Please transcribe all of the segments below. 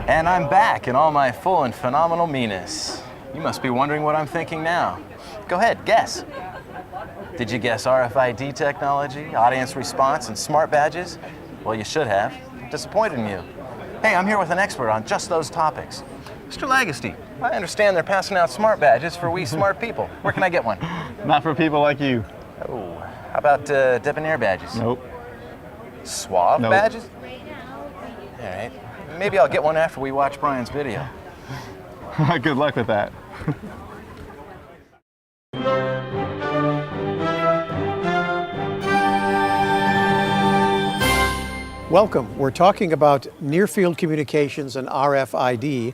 And I'm back in all my full and phenomenal meanness. You must be wondering what I'm thinking now. Go ahead, guess. Did you guess RFID technology, audience response, and smart badges? Well, you should have. I'm disappointed in you. Hey, I'm here with an expert on just those topics. Mr. Lagastee, I understand they're passing out smart badges for we smart people. Where can I get one? Not for people like you. Oh, how about debonair badges? Nope. Suave Nope. badges? All right. Maybe I'll get one after we watch Brian's video. Good luck with that. Welcome. We're talking about near-field communications and RFID,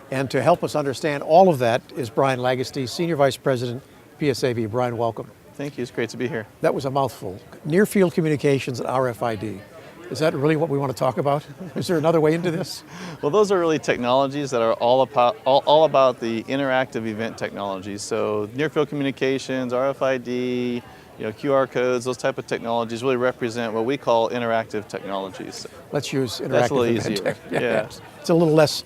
and to help us understand all of that is Brian Lagastee, Senior Vice President, PSAV. Brian, welcome. Thank you. It's great to be here. That was a mouthful. Near-field communications and RFID. Is that really what we want to talk about? Is there another way into this? Well, those are really technologies that are all about the interactive event technologies. So near-field communications, RFID, QR codes, those type of technologies really represent what we call interactive technologies. Let's use interactive. That's a little event easier. tech. Yeah. It's a little less.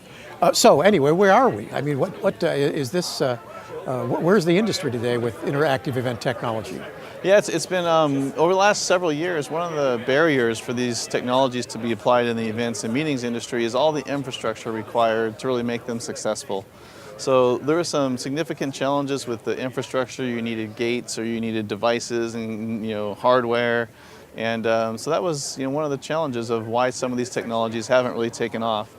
So anyway, where are we? I mean, what is this? Where's the industry today with interactive event technology? Yeah, it's been, over the last several years, one of the barriers for these technologies to be applied in the events and meetings industry is all the infrastructure required to really make them successful. So there were some significant challenges with the infrastructure. You needed gates, or you needed devices and hardware. And so that was one of the challenges of why some of these technologies haven't really taken off.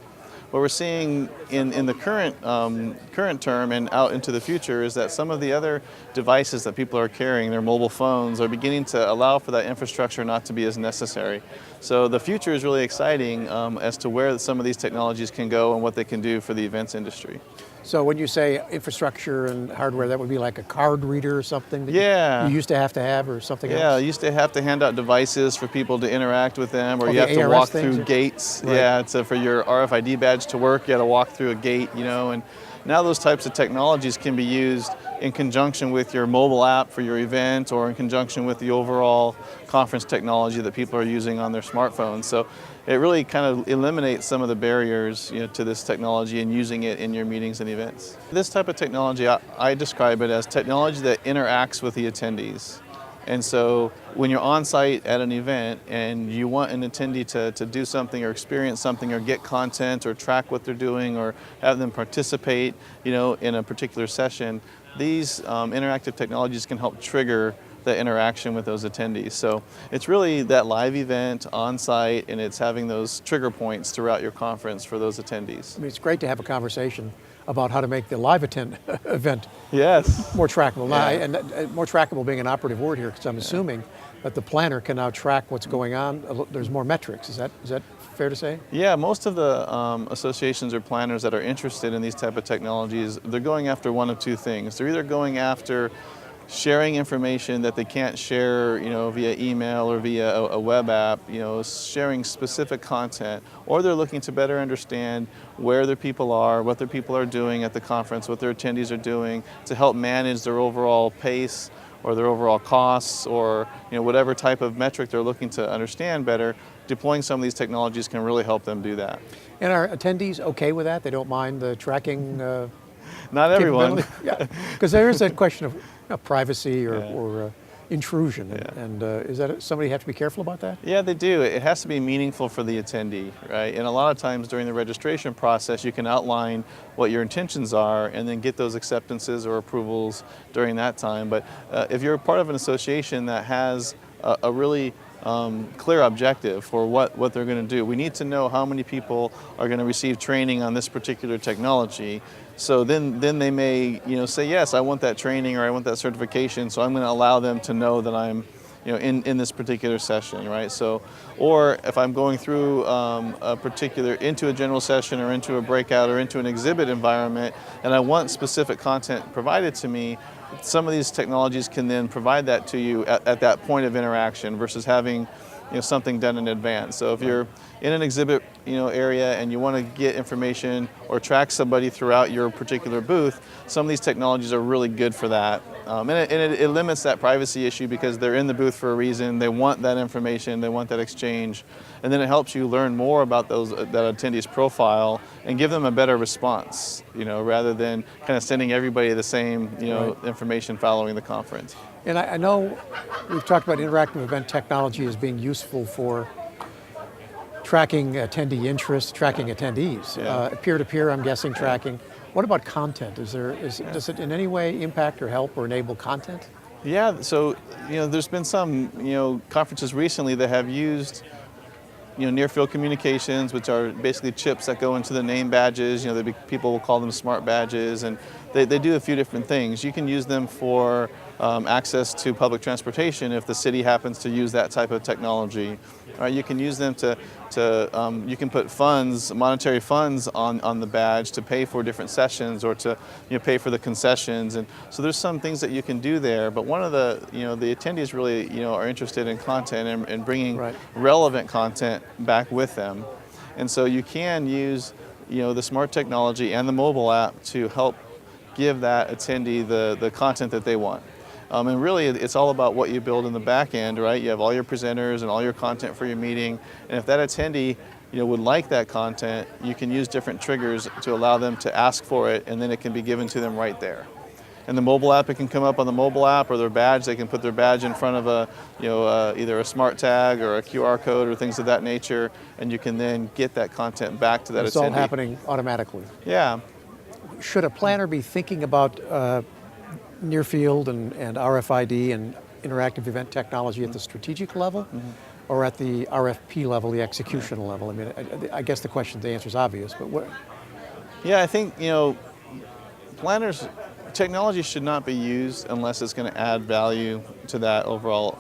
What we're seeing in the current term and out into the future is that some of the other devices that people are carrying, their mobile phones, are beginning to allow for that infrastructure not to be as necessary. So the future is really exciting as to where some of these technologies can go and what they can do for the events industry. So when you say infrastructure and hardware, that would be like a card reader or something that you used to have or something else? Yeah, you used to have to hand out devices for people to interact with them, or you have the to ARS walk things, through gates. Right. Yeah, so for your RFID badge to work, you had to walk through a gate, and now those types of technologies can be used in conjunction with your mobile app for your event, or in conjunction with the overall conference technology that people are using on their smartphones. So it really kind of eliminates some of the barriers to this technology and using it in your meetings and events. This type of technology, I describe it as technology that interacts with the attendees. And so when you're on site at an event and you want an attendee to do something or experience something or get content or track what they're doing or have them participate in a particular session, these interactive technologies can help trigger the interaction with those attendees. So it's really that live event on site, and it's having those trigger points throughout your conference for those attendees. I mean, it's great to have a conversation about how to make the live event Yes. more trackable. Yeah. Now, and more trackable being an operative word here, because I'm assuming that the planner can now track what's going on. There's more metrics. Is that fair to say? Yeah, most of the associations or planners that are interested in these type of technologies, they're going after one of two things. They're either going after sharing information that they can't share, via email or via a web app, sharing specific content, or they're looking to better understand where their people are, what their people are doing at the conference, what their attendees are doing to help manage their overall pace or their overall costs, or whatever type of metric they're looking to understand better. Deploying some of these technologies can really help them do that. And are attendees okay with that? They don't mind the tracking? Not everyone. Yeah, because there is that question of privacy or intrusion, and is that somebody have to be careful about that? Yeah, they do. It has to be meaningful for the attendee, right? And a lot of times during the registration process, you can outline what your intentions are and then get those acceptances or approvals during that time. But if you're part of an association that has a really clear objective for what they're going to do. We need to know how many people are going to receive training on this particular technology. So then they may say, yes, I want that training or I want that certification, so I'm going to allow them to know that I'm in this particular session, right? So, or if I'm going through into a general session or into a breakout or into an exhibit environment and I want specific content provided to me, some of these technologies can then provide that to you at that point of interaction versus having something done in advance. So if you're in an exhibit area and you want to get information or track somebody throughout your particular booth, some of these technologies are really good for that. And it limits that privacy issue because they're in the booth for a reason. They want that information, they want that exchange, and then it helps you learn more about that attendee's profile and give them a better response, rather than kind of sending everybody the same information following the conference. And I know we've talked about interactive event technology as being useful for tracking attendee interest, tracking attendees. Yeah. Peer-to-peer, I'm guessing, tracking. What about content? Does it in any way impact or help or enable content? Yeah, so there's been some conferences recently that have used near field communications, which are basically chips that go into the name badges. People will call them smart badges, and they do a few different things. You can use them for access to public transportation if the city happens to use that type of technology. You can use them you can put funds, monetary funds on the badge to pay for different sessions or to pay for the concessions. And so there's some things that you can do there, but one of the attendees really are interested in content and bringing relevant content back with them. And so you can use the smart technology and the mobile app to help give that attendee the content that they want. And really, it's all about what you build in the back end, right? You have all your presenters and all your content for your meeting, and if that attendee would like that content, you can use different triggers to allow them to ask for it, and then it can be given to them right there. And the mobile app, it can come up on the mobile app or their badge. They can put their badge in front of either a smart tag or a QR code or things of that nature, and you can then get that content back to that attendee. It's all happening automatically. Yeah. Should a planner be thinking about near field and RFID and interactive event technology at the strategic level or at the RFP level, the executional level? I mean, I guess the answer is obvious, but what? Yeah, I think, planners, technology should not be used unless it's going to add value to that overall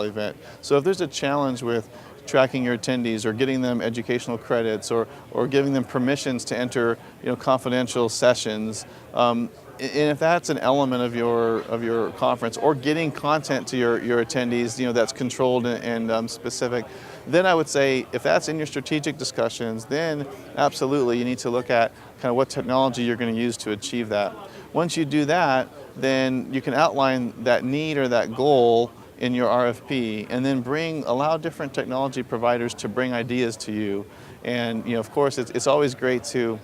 event. So if there's a challenge with tracking your attendees or getting them educational credits or giving them permissions to enter confidential sessions, and if that's an element of your conference, or getting content to your attendees, that's controlled and specific, then I would say if that's in your strategic discussions, then absolutely you need to look at kind of what technology you're going to use to achieve that. Once you do that, then you can outline that need or that goal in your RFP, and then allow different technology providers to bring ideas to you. And of course, it's always great to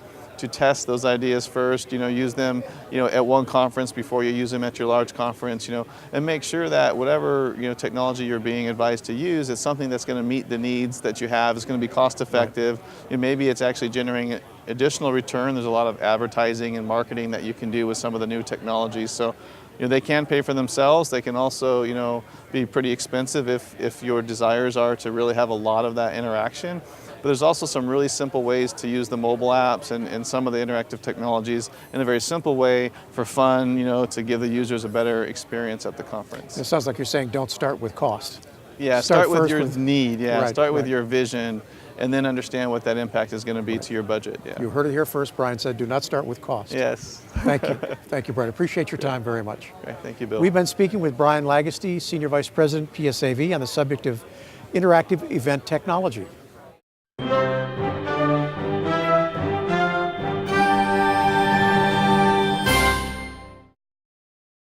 test those ideas first, use them, at one conference before you use them at your large conference, and make sure that whatever, technology you're being advised to use is something that's going to meet the needs that you have, it's going to be cost effective, and maybe it's actually generating additional return. There's a lot of advertising and marketing that you can do with some of the new technologies. So, they can pay for themselves. They can also, be pretty expensive if your desires are to really have a lot of that interaction. But there's also some really simple ways to use the mobile apps and some of the interactive technologies in a very simple way for fun, to give the users a better experience at the conference. It sounds like you're saying don't start with cost. Yeah, start with your need. Yeah, right, start with your vision, and then understand what that impact is going to be to your budget. Yeah. You heard it here first. Brian said, do not start with cost. Yes. Thank you. Thank you, Brian. Appreciate your time very much. Okay, thank you, Bill. We've been speaking with Brian Lagastee, Senior Vice President, PSAV, on the subject of interactive event technology.